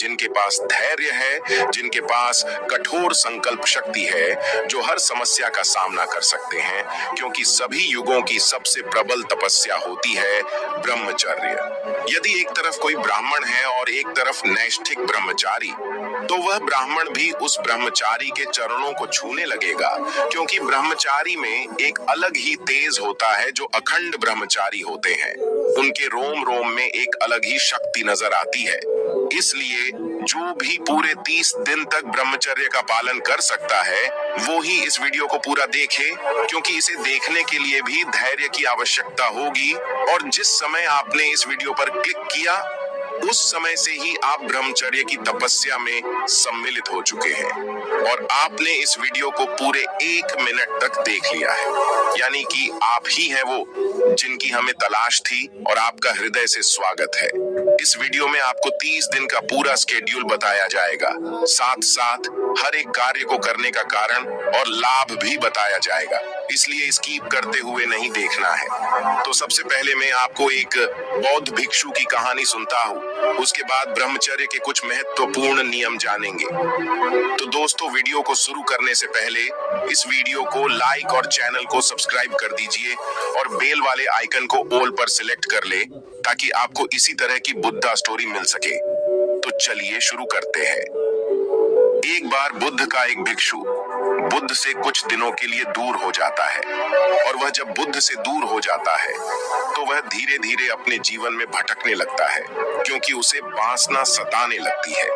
जिनके पास धैर्य है, जिनके पास कठोर संकल्प शक्ति है, जो हर समस्या का सामना कर सकते हैं, क्योंकि सभी युगों की सबसे प्रबल तपस्या होती है ब्रह्मचर्य। यदि एक तरफ कोई ब्राह्मण है और एक तरफ नैष्ठिक ब्रह्मचारी, तो वह ब्राह्मण भी उस ब्रह्मचारी के चरणों को छूने लगेगा, क्योंकि ब्रह्मचारी में एक अलग ही तेज होता है जो अखंड ब्रह्मचारी होते हैं। उनके रोम रोम में एक अलग ही शक्ति नजर आती है। इसलिए जो भी पूरे 30 दिन तक ब्रह्मचर्य का पालन कर सकता है, वो ही इस वीडियो को पूरा देखे, क्योंकि इसे देखने के लिए भी धैर्य की आवश्यकता होगी। और जिस समय आपने इस वीडियो पर क्लिक किया, उस समय से ही आप ब्रह्मचर्य की तपस्या में सम्मिलित हो चुके हैं और आपने इस वीडियो को पूरे 1 मिनट तक देख लिया है। यानी कि आप ही हैं वो जिनकी हमें तलाश थी और आपका हृदय से स्वागत है। इस वीडियो में आपको 30 दिन का पूरा स्केड्यूल बताया जाएगा, साथ साथ हर एक कार्य को करने का कारण और लाभ भी बताया जाएगा, इसलिए स्किप करते हुए नहीं देखना है। तो सबसे पहले मैं आपको एक बौद्ध भिक्षु की कहानी सुनता हूँ, उसके बाद ब्रह्मचर्य के कुछ महत्वपूर्ण नियम जानेंगे। तो दोस्तों, वीडियो को शुरू करने से पहले इस वीडियो को लाइक और चैनल को सब्सक्राइब कर दीजिए और बेल वाले आइकन को ऑल पर सिलेक्ट कर ले, ताकि आपको इसी तरह की बुद्धा स्टोरी मिल सके। तो चलिए शुरू करते हैं। एक बार बुद्ध का एक भिक्षु बुद्ध से कुछ दिनों के लिए दूर हो जाता है, और वह जब बुद्ध से दूर हो जाता है तो वह धीरे धीरे अपने जीवन में भटकने लगता है, क्योंकि उसे वासना सताने लगती है।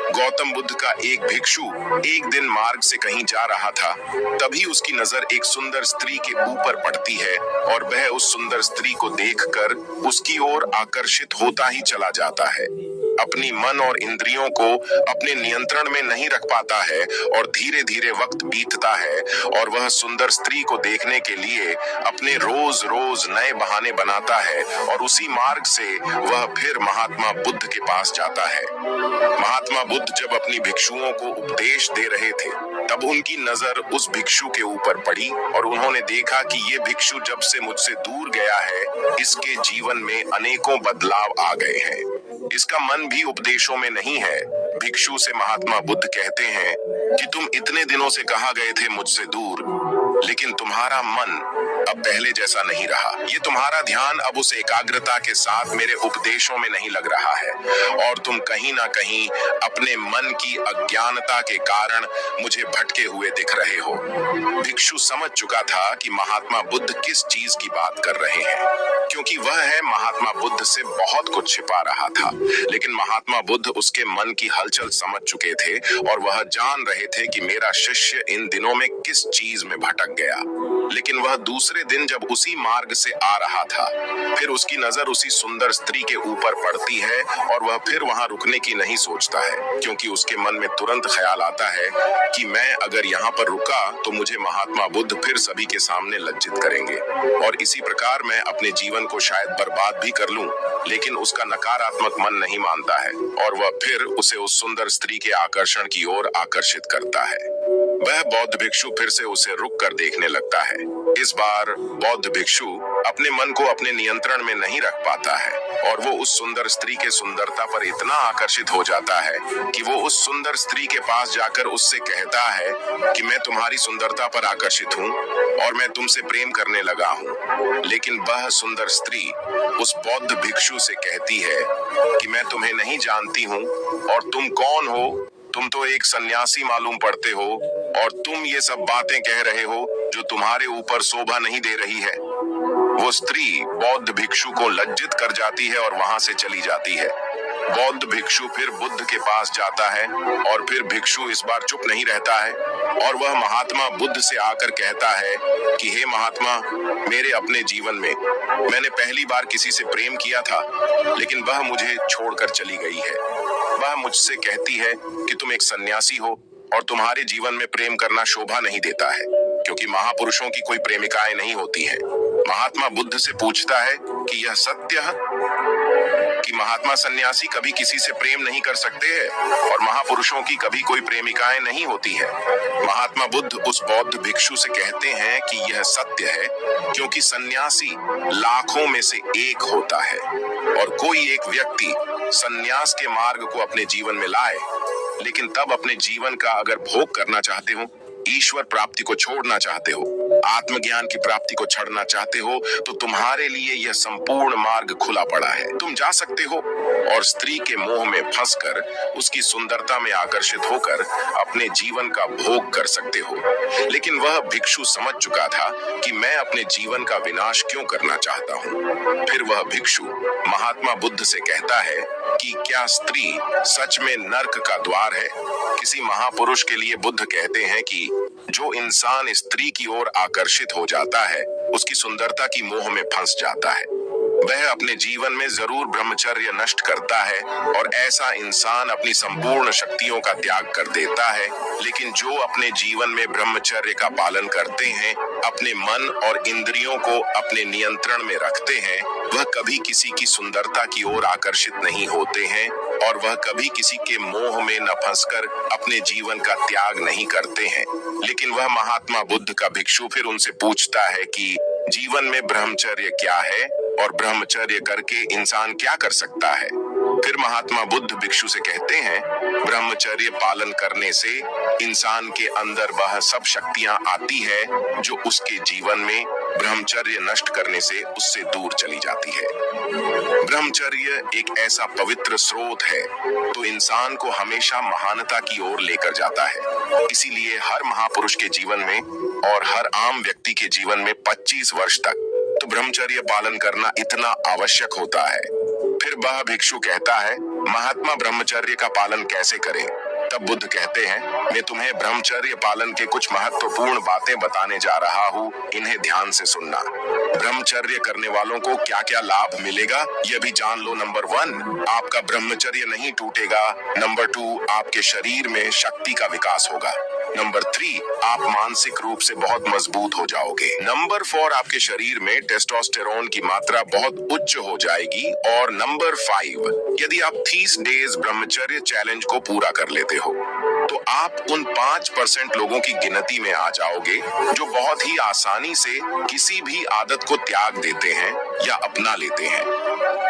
गौतम बुद्ध का एक भिक्षु एक दिन मार्ग से कहीं जा रहा था, तभी उसकी नजर एक सुंदर स्त्री के ऊपर पड़ती है और वह उस सुंदर स्त्री को देखकर उसकी ओर आकर्षित होता ही चला जाता है। अपनी मन और इंद्रियों को अपने नियंत्रण में नहीं रख पाता है और धीरे धीरे वक्त बीतता है और वह सुंदर स्त्री को देखने के लिए अपने रोज रोज नए बहाने बनाता है और उसी मार्ग से वह फिर महात्मा बुद्ध के पास जाता है। महात्मा बुद्ध जब अपनी भिक्षुओं को उपदेश दे रहे थे, तब उनकी नजर उस भिक्षु के ऊपर पड़ी और उन्होंने देखा कि ये भिक्षु जब से मुझसे दूर गया है, इसके जीवन में अनेकों बदलाव आ गए हैं। इसका मन भी उपदेशों में नहीं है। भिक्षु से महात्मा बुद्ध कहते हैं कि तुम इतने दिनों से कहा गए थे मुझसे दूर, लेकिन तुम्हारा मन अब पहले जैसा नहीं रहा। ये तुम्हारा ध्यान अब उस एकाग्रता के साथ मेरे उपदेशों में नहीं लग रहा है और तुम कहीं ना कहीं अपने मन की अज्ञानता के कारण मुझे भटके हुए दिख रहे हो। भिक्षु समझ चुका था कि महात्मा बुद्ध किस चीज की बात कर रहे हैं, क्योंकि वह है महात्मा बुद्ध से बहुत कुछ छिपा रहा था, लेकिन महात्मा बुद्ध उसके मन की हलचल समझ चुके थे और वह जान रहे थे कि मेरा शिष्य इन दिनों में किस चीज में भटक गया। लेकिन वह दूसरे दिन जब उसी मार्ग से आ रहा था, फिर उसकी नजर उसी सुंदर स्त्री के ऊपर पड़ती है और वह फिर वहां रुकने की नहीं सोचता है, क्योंकि उसके मन में तुरंत ख्याल आता है कि मैं अगर यहाँ पर रुका तो मुझे महात्मा बुद्ध फिर सभी के सामने लज्जित करेंगे और इसी प्रकार मैं अपने जीवन को शायद बर्बाद भी कर लूं। लेकिन उसका नकारात्मक मन नहीं मानता है और वह फिर उसे उस सुंदर स्त्री के आकर्षण की ओर आकर्षित करता है। वह बौद्ध भिक्षु फिर से उसे रुक कर देखने लगता है। इस बार बौद्ध भिक्षु अपने मन को अपने नियंत्रण में नहीं रख पाता है और वो उस सुंदर स्त्री के सुंदरता पर इतना आकर्षित हो जाता है कि वो उस सुंदर स्त्री के पास जाकर उससे कहता है कि मैं तुम्हारी सुंदरता पर आकर्षित हूँ और मैं तुमसे प्रेम करने लगा हूँ। लेकिन वह सुंदर स्त्री उस बौद्ध भिक्षु से कहती है कि मैं तुम्हें नहीं जानती हूँ और तुम कौन हो? तुम तो एक सन्यासी मालूम पड़ते हो और तुम ये सब बातें कह रहे हो जो तुम्हारे ऊपर शोभा नहीं दे रही है। वो स्त्री बौद्ध भिक्षु को लज्जित कर जाती है और वहां से चली जाती है। बौद्ध भिक्षु फिर बुद्ध के पास जाता है और फिर भिक्षु इस बार चुप नहीं रहता है और वह महात्मा बुद्ध से आकर कहता है कि हे महात्मा, मेरे अपने जीवन में मैंने पहली बार किसी से प्रेम किया था, लेकिन वह मुझे छोड़कर चली गई है। वह मुझसे कहती है कि तुम एक सन्यासी हो और तुम्हारे जीवन में प्रेम करना शोभा नहीं देता है, क्योंकि महापुरुषों की कोई प्रेमिकाएं नहीं होती हैं। महात्मा बुद्ध से पूछता है कि यह सत्य है कि महात्मा सन्यासी कभी किसी से प्रेम नहीं कर सकते हैं और महापुरुषों की कभी कोई प्रेमिकाएं नहीं होती है। महात्मा बुद्ध उस बौद्ध भिक्षु से कहते हैं कि यह सत्य है, क्योंकि सन्यासी लाखों में से एक होता है और कोई एक व्यक्ति संन्यास के मार्ग को अपने जीवन में लाए, लेकिन तब अपने जीवन का अगर भोग करना चाहते हो, ईश्वर प्राप्ति को छोड़ना चाहते हो, आत्मज्ञान की प्राप्ति को छड़ना चाहते हो, तो तुम्हारे लिए यह संपूर्ण मार्ग खुला पड़ा है। तुम जा सकते हो और स्त्री के मोह में फंसकर उसकी सुंदरता में आकर्षित होकर अपने जीवन का भोग कर सकते हो। लेकिन वह भिक्षु समझ चुका था कि मैं अपने जीवन का विनाश क्यों करना चाहता हूँ। फिर वह भिक्षु महात्मा बुद्ध से कहता है कि क्या स्त्री सच में नर्क का द्वार है? किसी महापुरुष के लिए बुद्ध कहते हैं कि जो इंसान स्त्री की ओर आकर्षित हो जाता है, उसकी सुंदरता की मोह में फंस जाता है, वह अपने जीवन में जरूर ब्रह्मचर्य नष्ट करता है और ऐसा इंसान अपनी संपूर्ण शक्तियों का त्याग कर देता है। लेकिन जो अपने जीवन में ब्रह्मचर्य का पालन करते हैं, अपने मन और इंद्रियों को अपने नियंत्रण में रखते हैं, वह कभी किसी की सुंदरता की ओर आकर्षित नहीं होते हैं और वह कभी किसी के मोह में न फंसकर अपने जीवन का त्याग नहीं करते हैं। लेकिन वह महात्मा बुद्ध का भिक्षु फिर उनसे पूछता है कि जीवन में ब्रह्मचर्य क्या है और ब्रह्मचर्य करके इंसान क्या कर सकता है? फिर महात्मा बुद्ध भिक्षु से कहते हैं, ब्रह्मचर्य पालन करने से इंसान के अंदर वह सब शक्तियां आती है जो उसके जीवन में ब्रह्मचर्य नष्ट करने से उससे दूर चली जाती है। ब्रह्मचर्य एक ऐसा पवित्र स्रोत है तो इंसान को हमेशा महानता की ओर लेकर जाता है। इसीलिए हर महापुरुष के जीवन में और हर आम व्यक्ति के जीवन में 25 वर्ष तक तो ब्रह्मचर्य पालन करना इतना आवश्यक होता है। फिर वह भिक्षु कहता है, महात्मा ब्रह्मचर्य का पालन कैसे करें? तब बुद्ध कहते हैं, मैं तुम्हें ब्रह्मचर्य पालन के कुछ महत्वपूर्ण बातें बताने जा रहा हूँ, इन्हें ध्यान से सुनना। ब्रह्मचर्य करने वालों को क्या क्या लाभ मिलेगा यह भी जान लो। नंबर 1, आपका ब्रह्मचर्य नहीं टूटेगा। नंबर 2, आपके शरीर में शक्ति का विकास होगा। नंबर 3, आप मानसिक रूप से बहुत मजबूत हो जाओगे। नंबर 4, आपके शरीर में टेस्टोस्टेरोन की मात्रा बहुत उच्च हो जाएगी। और नंबर 5, यदि आप 30 डेज ब्रह्मचर्य चैलेंज को पूरा कर लेते हो तो आप उन 5% लोगों की गिनती में आ जाओगे जो बहुत ही आसानी से किसी भी आदत को त्याग देते हैं या अपना लेते हैं।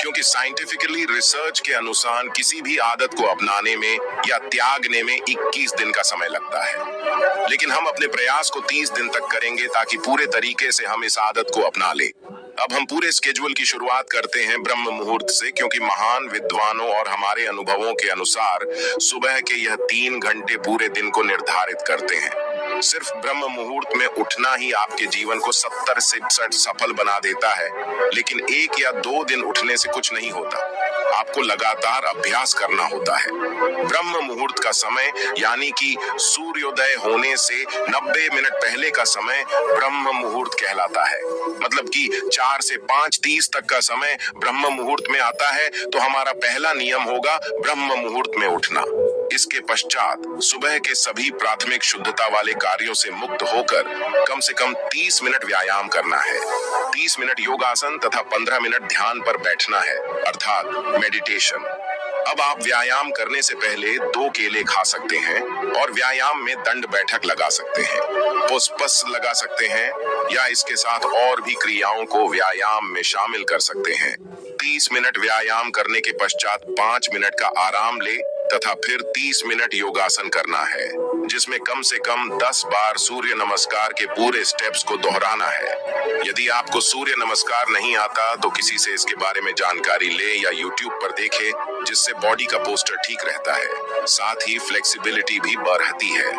क्योंकि साइंटिफिकली रिसर्च के अनुसार किसी भी आदत को अपनाने में या त्यागने में 21 दिन का समय लगता है, लेकिन हम अपने प्रयास को 30 दिन तक करेंगे ताकि पूरे तरीके से हम इस आदत को अपना ले। अब हम पूरे स्केड्यूल की शुरुआत करते हैं ब्रह्म मुहूर्त से, क्योंकि महान विद्वानों और हमारे अनुभवों के अनुसार सुबह के यह 3 घंटे पूरे दिन को निर्धारित करते हैं। सिर्फ ब्रह्म मुहूर्त में उठना ही आपके जीवन को 70 से 60 सफल बना देता है, लेकिन 1 या 2 दिन उठने से कुछ नहीं होता। आपको लगातार अभ्यास करना होता है। ब्रह्म मुहूर्त का समय यानी कि सूर्योदय होने से 90 मिनट पहले का समय ब्रह्म मुहूर्त कहलाता है। मतलब कि 4 से 5:30 तक का समय ब्रह्म मुहूर्त में आता है, तो हमारा पहला नियम होगा ब्रह्म मुहूर्त में उठना। इसके पश्चात सुबह के सभी प्राथमिक शुद्धता वाले कार्यों से मुक्त होकर कम से कम 30 मिनट व्यायाम करना है। 30 मिनट योगासन तथा 15 मिनट ध्यान पर बैठना है, अर्थात मेडिटेशन। अब आप व्यायाम करने से पहले 2 केले खा सकते हैं और व्यायाम में दंड बैठक लगा सकते हैं, पुष्पस लगा सकते हैं या इसके साथ और भी क्रियाओं को व्यायाम में शामिल कर सकते हैं। 30 मिनट व्यायाम करने के पश्चात 5 मिनट का आराम ले तथा फिर 30 मिनट योगासन करना है, जिसमें कम से कम 10 बार सूर्य नमस्कार के पूरे स्टेप्स को दोहराना है। यदि आपको सूर्य नमस्कार नहीं आता तो किसी से इसके बारे में जानकारी ले या YouTube पर देखे, जिससे बॉडी का पोस्टर ठीक रहता है। साथ ही फ्लेक्सिबिलिटी भी बढ़ती है,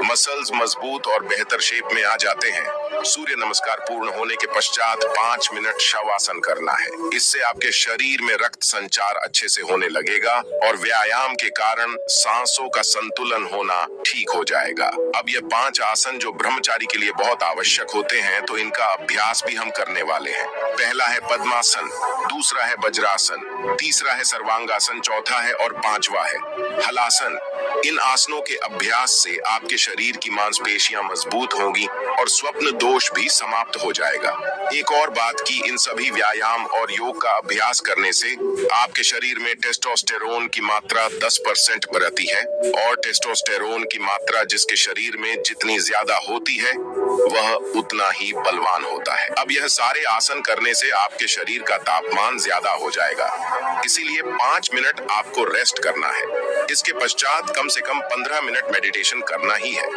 मसल्स मजबूत और बेहतर शेप में आ जाते हैं। सूर्य नमस्कार पूर्ण होने के पश्चात 5 मिनट शवासन करना है। इससे आपके शरीर में रक्त संचार अच्छे से होने लगेगा और व्यायाम के कारण सांसों का संतुलन होना ठीक हो जाएगा। अब ये 5 आसन जो ब्रह्मचारी के लिए बहुत आवश्यक होते हैं, तो इनका अभ्यास भी हम करने वाले हैं। पहला है पद्मासन, दूसरा है वज्रासन, तीसरा है सर्वांगासन, चौथा है और 5वां है हलासन। इन आसनों के अभ्यास से आपके शरीर की मांसपेशियां मजबूत होंगी और स्वप्न दोष भी समाप्त हो जाएगा। एक और बात कि इन सभी व्यायाम और योग का अभ्यास करने से आपके शरीर में टेस्टोस्टेरोन की मात्रा 10% बढ़ती है और टेस्टोस्टेरोन की मात्रा जिसके शरीर में जितनी ज्यादा होती है वह उतना ही बलवान होता है। अब यह सारे आसन करने से आपके शरीर का तापमान ज्यादा हो जाएगा, इसीलिए 5 मिनट आपको रेस्ट करना है। इसके पश्चात कम से कम 15 मिनट मेडिटेशन करना ही है।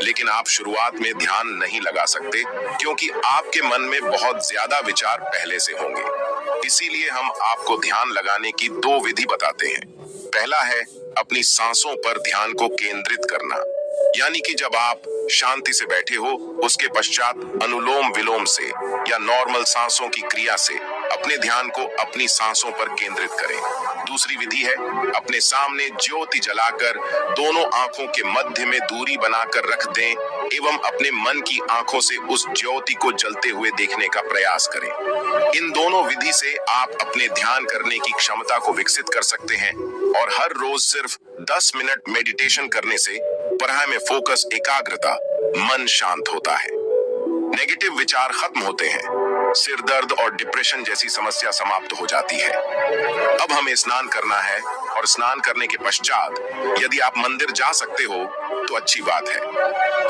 लेकिन आप शुरुआत में ध्यान नहीं लगा सकते क्योंकि आपके मन में बहुत ज्यादा विचार पहले से होंगे। इसीलिए हम आपको ध्यान लगाने की 2 विधि बताते हैं। पहला है अपनी सांसों पर ध्यान को केंद्रित करना, यानी कि जब आप शांति से बैठे हो उसके पश्चात अनुलोम विलोम से या नॉर्मल सांसों की क्रिया से अपने ध्यान को अपनी सांसों पर केंद्रित करें। दूसरी विधि है अपने सामने ज्योति जलाकर दोनों आंखों के मध्य में दूरी बनाकर रख दें एवं अपने मन की आंखों से उस ज्योति को जलते हुए देखने का प्रयास करें। इन दोनों विधि से आप अपने ध्यान करने की क्षमता को विकसित कर सकते हैं और हर रोज सिर्फ 10 मिनट मेडिटेशन करने से पढ़ाई में फोकस, एकाग्रता, मन शांत होता है, नेगेटिव विचार खत्म होते हैं, सिर दर्द और डिप्रेशन जैसी समस्या समाप्त हो जाती है। अब हमें स्नान करना है और स्नान करने के पश्चात यदि आप मंदिर जा सकते हो तो अच्छी बात है,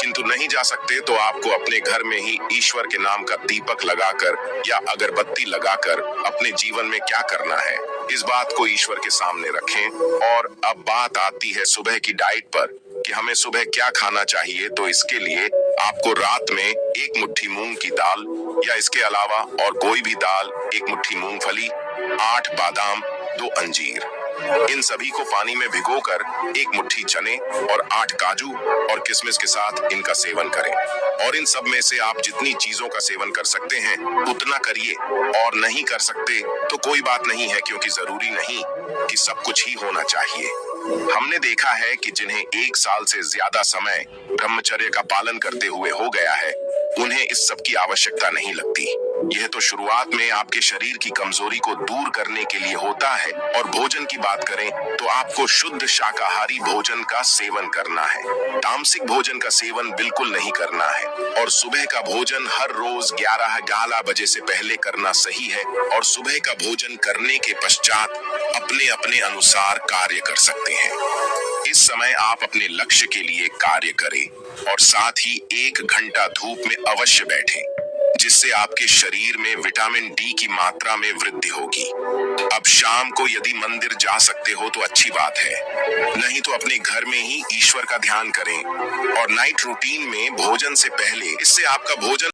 किंतु नहीं जा सकते तो आपको अपने घर में ही ईश्वर के नाम का दीपक लगाकर या अगरबत्ती लगाकर अपने जीवन में क्या करना है इस बात को ईश्वर के सामने रखें। और अब बात आती है सुबह की डाइट पर कि हमें सुबह क्या खाना चाहिए। तो इसके लिए आपको रात में 1 मुट्ठी मूंग की दाल या इसके अलावा और कोई भी दाल, 1 मुट्ठी मूंगफली, 8 बादाम, 2 अंजीर, इन सभी को पानी में भिगोकर 1 मुट्ठी चने और 8 काजू और किशमिश के साथ इनका सेवन करें। और इन सब में से आप जितनी चीजों का सेवन कर सकते हैं उतना करिए, और नहीं कर सकते तो कोई बात नहीं है, क्योंकि जरूरी नहीं कि सब कुछ ही होना चाहिए। हमने देखा है कि जिन्हें 1 साल से ज्यादा समय ब्रह्मचर्य का पालन करते हुए हो गया है उन्हें इस सब की आवश्यकता नहीं लगती। यह तो शुरुआत में आपके शरीर की कमजोरी को दूर करने के लिए होता है। और भोजन की बात करें तो आपको शुद्ध शाकाहारी भोजन का सेवन करना है, तामसिक भोजन का सेवन बिल्कुल नहीं करना है। और सुबह का भोजन हर रोज 11 बजे से पहले करना सही है। और सुबह का भोजन करने के पश्चात अपने अपने अनुसार कार्य कर सकते हैं। इस समय आप अपने लक्ष्य के लिए कार्य करें और साथ ही 1 घंटा धूप में अवश्य बैठें, जिससे आपके शरीर में विटामिन डी की मात्रा में वृद्धि होगी। अब शाम को यदि मंदिर जा सकते हो तो अच्छी बात है, नहीं तो अपने घर में ही ईश्वर का ध्यान करें। और नाइट रूटीन में भोजन से पहले इससे आपका भोजन